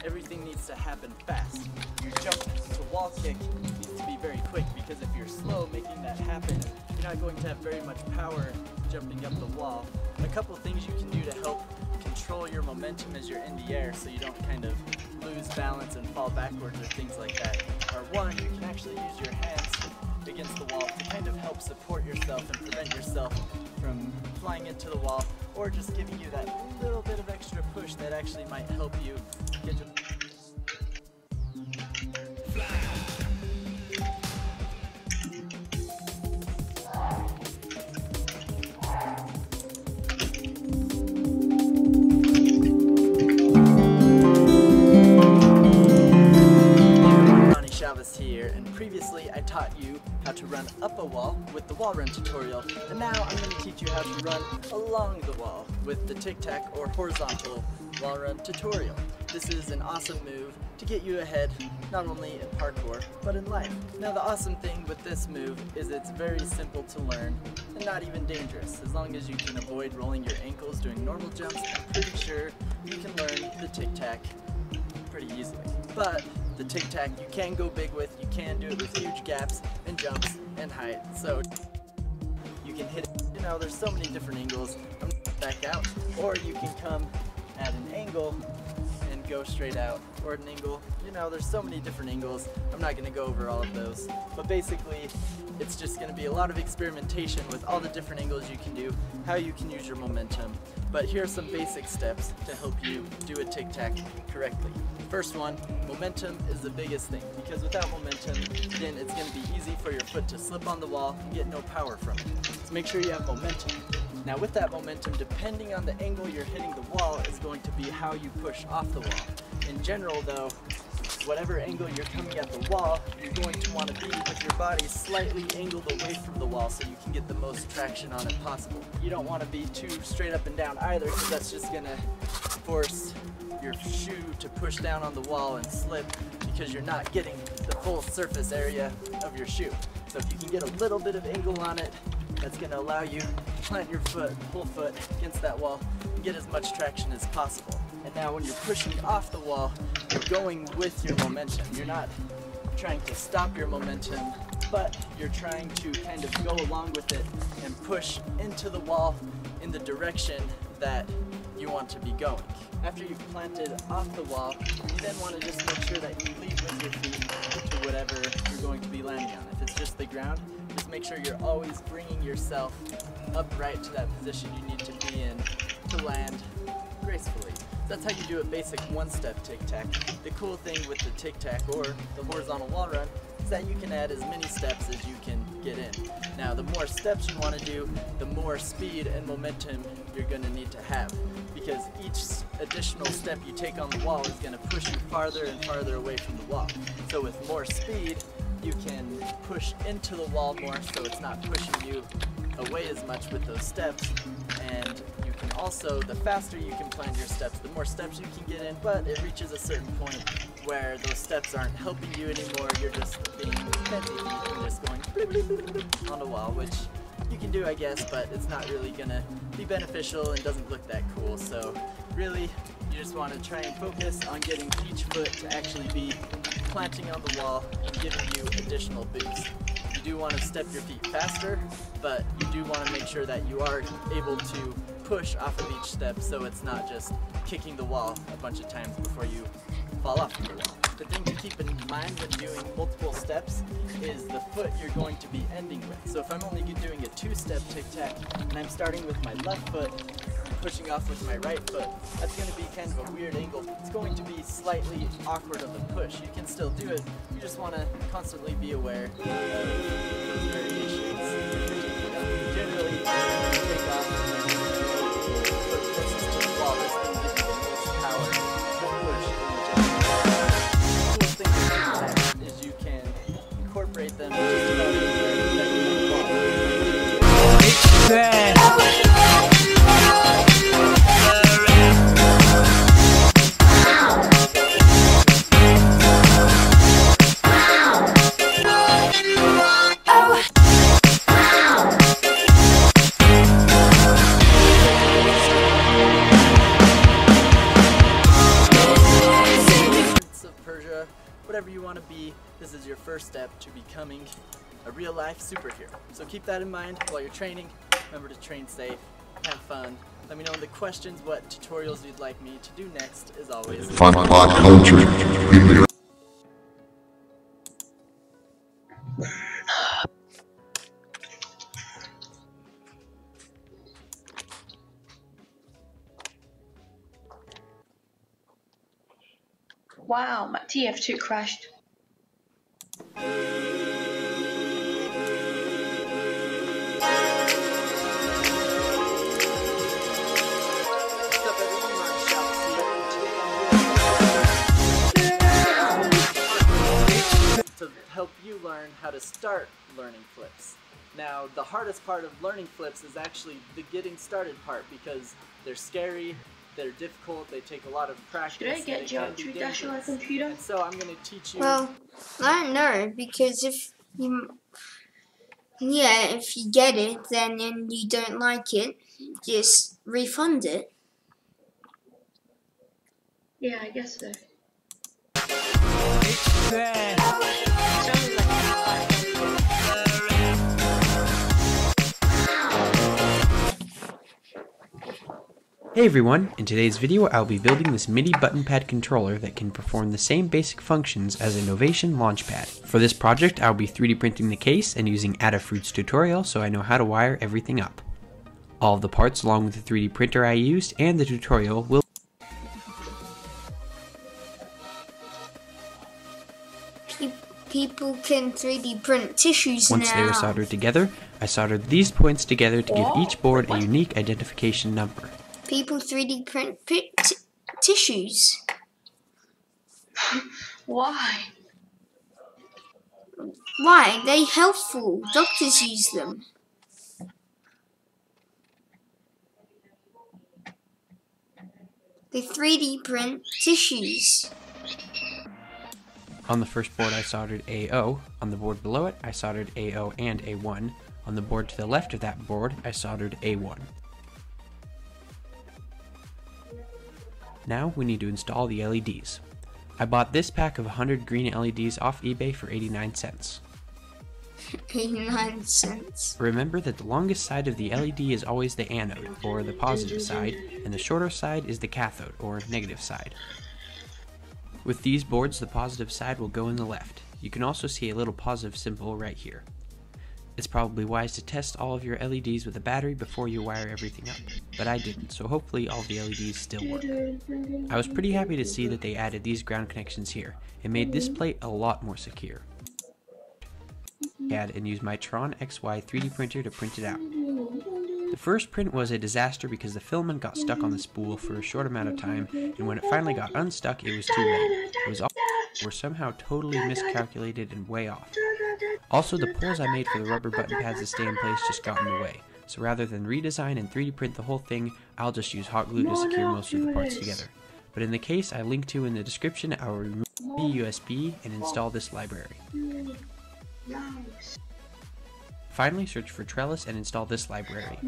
everything needs to happen fast. Your jump to wall kick needs to be very quick, because if you're slow making that happen, you're not going to have very much power jumping up the wall. A couple things you can do to help control your momentum as you're in the air so you don't kind of lose balance and fall backwards or things like that are, one, you can actually use your hands against the wall to kind of help support yourself and prevent yourself from flying into the wall, or just giving you that little bit of extra push that actually might help you get to here, and previously I taught you how to run up a wall with the wall run tutorial, and now I'm going to teach you how to run along the wall with the tic-tac or horizontal wall run tutorial. This is an awesome move to get you ahead, not only in parkour, but in life. Now the awesome thing with this move is it's very simple to learn and not even dangerous. As long as you can avoid rolling your ankles doing normal jumps, I'm pretty sure you can learn the tic-tac pretty easily. But the tic-tac you can go big with, you can do it with huge gaps and jumps and height. So you can hit it, you know, there's so many different angles. I'm gonna back out, or you can come at an angle and go straight out, or an angle, you know, there's so many different angles. I'm not gonna go over all of those, but basically it's just gonna be a lot of experimentation with all the different angles you can do, how you can use your momentum. But here are some basic steps to help you do a tic-tac correctly. First one, momentum is the biggest thing, because without momentum, then it's going to be easy for your foot to slip on the wall and get no power from it. So make sure you have momentum. Now with that momentum, depending on the angle you're hitting the wall is going to be how you push off the wall. In general though, whatever angle you're coming at the wall, you're going to want to be with your body slightly angled away from the wall so you can get the most traction on it possible. You don't want to be too straight up and down either, because that's just going to force your shoe to push down on the wall and slip, because you're not getting the full surface area of your shoe. So if you can get a little bit of angle on it, that's going to allow you to plant your foot, whole foot against that wall and get as much traction as possible. And now when you're pushing off the wall, you're going with your momentum. You're not trying to stop your momentum, but you're trying to kind of go along with it and push into the wall in the direction that you want to be going. After you've planted off the wall, you then want to just make sure that you lead with your feet to whatever you're going to be landing on. If it's just the ground, just make sure you're always bringing yourself upright to that position you need to be in to land gracefully. That's how you do a basic one-step tic-tac. The cool thing with the tic-tac or the horizontal wall run is that you can add as many steps as you can get in. Now the more steps you want to do, the more speed and momentum you're going to need to have, because each additional step you take on the wall is going to push you farther and farther away from the wall. So with more speed, you can push into the wall more, so it's not pushing you away as much with those steps. And you can also, the faster you can plan your steps, the more steps you can get in, but it reaches a certain point where those steps aren't helping you anymore. You're just being fancy and just going bloop, bloop, bloop, bloop on the wall, which you can do, I guess, but it's not really gonna be beneficial and doesn't look that cool. So really, you just want to try and focus on getting each foot to actually be planting on the wall and giving you additional boost. You do want to step your feet faster, but you do want to make sure that you are able to push off of each step, so it's not just kicking the wall a bunch of times before you fall off the wall. The thing to keep in mind when doing multiple steps is the foot you're going to be ending with. So if I'm only doing a two-step tic-tac and I'm starting with my left foot and pushing off with my right foot, that's going to be kind of a weird angle. It's going to be slightly awkward of a push. You can still do it, you just want to constantly be aware of those variations. Generally, take off and foot closest to the wall. This will give you the most power to push in the jump. The cool thing about that is you can incorporate them just about anywhere that you want. whatever you want to be, this is your first step to becoming a real-life superhero. So keep that in mind while you're training. Remember to train safe, have fun. Let me know in the questions what tutorials you'd like me to do next, as always. Fun Pod Culture. Wow, my TF2 crashed. To help you learn how to start learning flips. Now, the hardest part of learning flips is actually the getting started part, because they're scary, they're difficult, they take a lot of practice. Should I get Geometry Dash on my computer? And so I'm going to teach you... Well, I don't know, because if you get it, then and you don't like it, just refund it. Yeah, I guess so. Hey everyone, in today's video I'll be building this MIDI button pad controller that can perform the same basic functions as a Novation Launchpad. For this project I'll be 3D printing the case and using Adafruit's tutorial so I know how to wire everything up. All of the parts along with the 3D printer I used and the tutorial will People can 3D print tissues now. Once they were soldered together, I soldered these points together to give each board a unique identification number. People 3D print tissues. Why? Why? They're helpful. Doctors use them. They 3D print tissues. On the first board I soldered A0, on the board below it I soldered A0 and A1, on the board to the left of that board I soldered A1. Now we need to install the LEDs. I bought this pack of 100 green LEDs off eBay for 89 cents. 89 cents. Remember that the longest side of the LED is always the anode, or the positive side, and the shorter side is the cathode, or negative side. With these boards, the positive side will go in the left. You can also see a little positive symbol right here. It's probably wise to test all of your LEDs with a battery before you wire everything up, but I didn't, so hopefully all the LEDs still work. I was pretty happy to see that they added these ground connections here. It made this plate a lot more secure. And use my Tron XY 3D printer to print it out. The first print was a disaster because the filament got stuck on the spool for a short amount of time, and when it finally got unstuck, it was too late. It was all were somehow totally miscalculated and way off. Also, the pulls I made for the rubber button pads to stay in place just got in the way, so rather than redesign and 3D print the whole thing, I'll just use hot glue to secure most of the parts together. But in the case I linked to in the description, I will remove the USB and install this library. Finally, search for Trellis and install this library.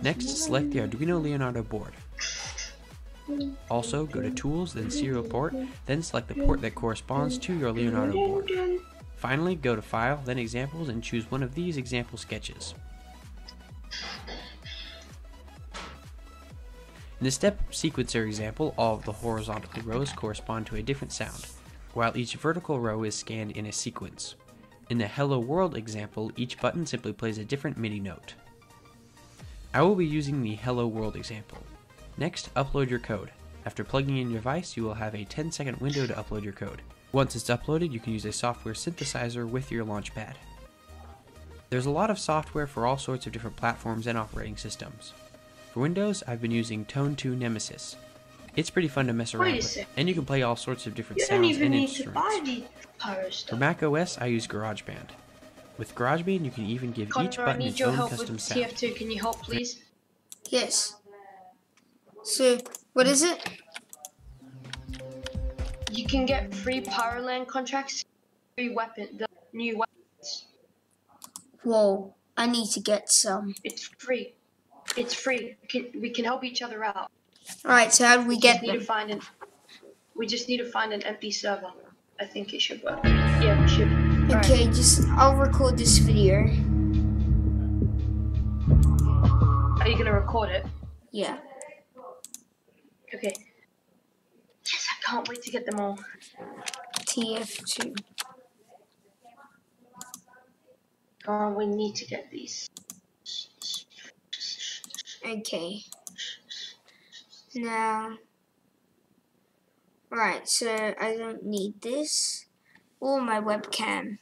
Next, select the Arduino Leonardo board. Also, go to Tools, then Serial Port, then select the port that corresponds to your Leonardo board. Finally, go to File, then Examples, and choose one of these example sketches. In the step sequencer example, all of the horizontal rows correspond to a different sound, while each vertical row is scanned in a sequence. In the Hello World example, each button simply plays a different MIDI note. I will be using the Hello World example. Next, upload your code. After plugging in your device, you will have a 10-second window to upload your code. Once it's uploaded, you can use a software synthesizer with your Launchpad. There's a lot of software for all sorts of different platforms and operating systems. For Windows, I've been using Tone 2 Nemesis. It's pretty fun to mess around with, and you can play all sorts of different sounds and instruments. For Mac OS, I use GarageBand. With GarageBand, you can even give each button its own custom sound. TF2, can you help, please? Yes. So, what is it? You can get free Powerland contracts, free the new weapons. Whoa, I need to get some. It's free. It's free. We can help each other out. Alright, so how do we get We need to them? find an We just need to find an empty server. I think it should work. Yeah, it should. Okay, I'll record this video. Are you gonna record it? Yeah. Okay. Yes, I can't wait to get them all. TF2. Oh, we need to get these. Okay. Now, right, so I don't need this or my webcam.